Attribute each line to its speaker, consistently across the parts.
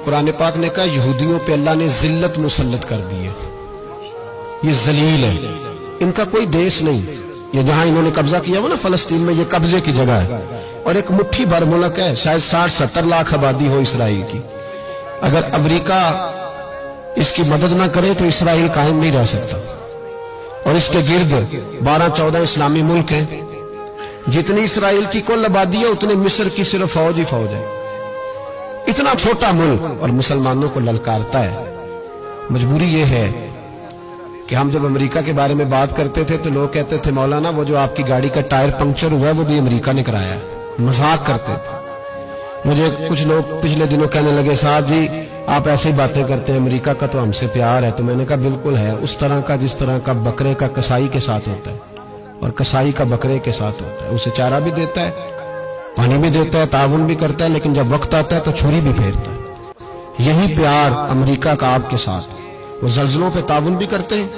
Speaker 1: قرآن پاک نے کہا یہودیوں پہ اللہ نے ذلت مسلط کر دی ہے، یہ ذلیل ہے، ان کا کوئی دیش نہیں، یہ جہاں انہوں نے قبضہ کیا وہ نا فلسطین میں، یہ قبضے کی جگہ ہے، اور ایک مٹھی بھر ملک ہے، شاید 60-70 لاکھ آبادی ہو اسرائیل کی۔ اگر امریکہ اس کی مدد نہ کرے تو اسرائیل قائم نہیں رہ سکتا، اور اس کے گرد 12-14 اسلامی ملک ہیں، جتنی اسرائیل کی کل آبادی ہے اتنے مصر کی صرف فوج ہی فوج ہے، اتنا چھوٹا ملک اور مسلمانوں کو للکارتا ہے۔ مجبوری یہ ہے کہ ہم جب امریکہ کے بارے میں بات کرتے تھے تو لوگ کہتے تھے مولانا وہ جو آپ کی گاڑی کا ٹائر پنکچر ہوا ہے وہ بھی امریکہ نے کرایا ہے، مذاق کرتے تھے۔ مجھے کچھ لوگ پچھلے دنوں کہنے لگے صاحب جی آپ ایسی باتیں کرتے ہیں، امریکہ کا تو ہم سے پیار ہے، تو میں نے کہا بالکل ہے، اس طرح کا جس طرح کا بکرے کا کسائی کے ساتھ ہوتا ہے اور کسائی کا بکرے کے ساتھ ہوتا ہے، اسے چارہ بھی دیتا ہے، پانی بھی دیتا ہے، تعاون بھی کرتا ہے، لیکن جب وقت آتا ہے تو چھری بھی پھیرتا ہے۔ یہی پیار امریکہ کا آپ کے ساتھ، وہ زلزلوں پہ تعاون بھی کرتے ہیں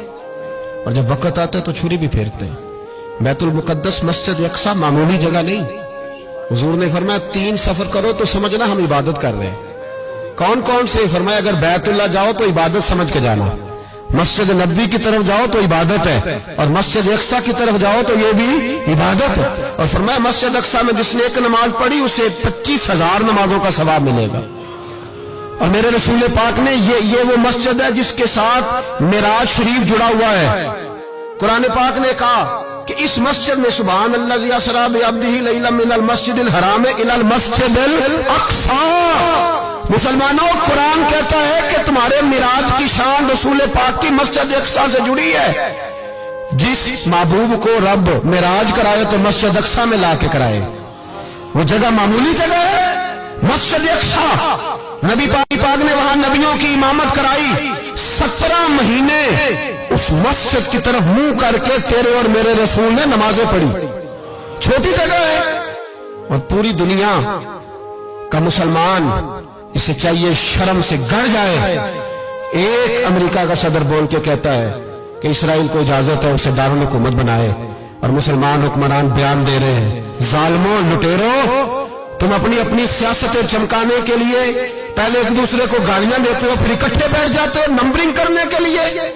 Speaker 1: اور جب وقت آتا ہے تو چھری بھی پھیرتے ہیں۔ بیت المقدس مسجد اقصی معمولی جگہ نہیں، حضور نے فرمایا 3 سفر کرو تو سمجھنا ہم عبادت کر رہے ہیں۔ کون کون سے؟ فرمایا اگر بیت اللہ جاؤ تو عبادت سمجھ کے جانا، مسجد نبوی کی طرف جاؤ تو عبادت ہے، اور مسجد اقصی کی طرف جاؤ تو یہ بھی عبادت ہے۔ اور فرمایا مسجد اقصی میں جس نے ایک نماز پڑھی اسے 25,000 نمازوں کا ثواب ملے گا۔ اور میرے رسول پاک نے یہ وہ مسجد ہے جس کے ساتھ معراج شریف جڑا ہوا ہے۔ قرآن پاک نے کہا کہ اس مسجد میں سبحان اللہ اسریٰ بعبدہ لیلا من المسجد الحرام الی المسجد الاقصی۔ مسلمانوں قرآن کہتا ہے کہ تمہارے معراج کی شان رسول پاک کی مسجد اقصی سے جڑی ہے۔ جس محبوب کو رب معراج کرائے تو مسجد اقصی میں لا کے کرائے، وہ جگہ معمولی جگہ ہے مسجد اقصی۔ نبی پاک نے وہاں نبیوں کی امامت کرائی، 17 مہینے اس مسجد کی طرف منہ کر کے تیرے اور میرے رسول نے نمازیں پڑھی۔ چھوٹی جگہ ہے اور پوری دنیا کا مسلمان اسے چاہیے شرم سے گڑ جائے۔ ایک امریکہ کا صدر بول کے کہتا ہے کہ اسرائیل کو اجازت ہے اسے دارالحکومت بنائے، اور مسلمان حکمران بیان دے رہے ہیں ظالموں لٹیرو، تم اپنی سیاستیں چمکانے کے لیے پہلے ایک دوسرے کو گالیاں دیتے ہو پھر اکٹھے بیٹھ جاتے ہو نمبرنگ کرنے کے لیے،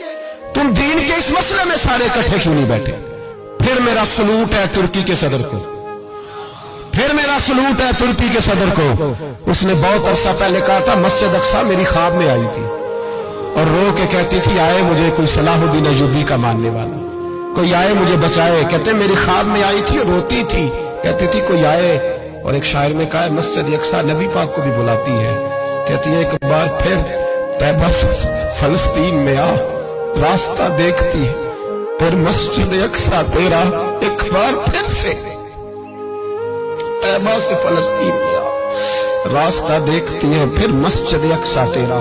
Speaker 1: تم دین کے اس مسئلے میں سارے اکٹھے کیوں نہیں بیٹھے؟ پھر میرا سلوٹ ہے ترکی کے صدر کو، پھر میرا سلوٹ ہے ترکی کے صدر کو۔ اس نے بہت عرصہ پہلے کہا تھا مسجد اقصی میری خواب میں آئی تھی اور رو کے کہتی تھی آئے مجھے کوئی صلاح الدین ایوبی کا ماننے والا، کوئی آئے مجھے بچائے، کہتے میری خواب میں آئی تھی اور روتی تھی، کہتی تھی کوئی آئے۔ اور ایک شاعر میں کہا ہے مسجد اقصی نبی پاک کو بھی بلاتی ہے، کہتی ہے ایک بار پھر طیبہ فلسطین میں آ، راستہ دیکھتی ہے پھر مسجد اقصی تیرا، ایک بار پھر سے طیبہ سے فلسطین میں آ، راستہ دیکھتی ہے پھر مسجد اقصی تیرا۔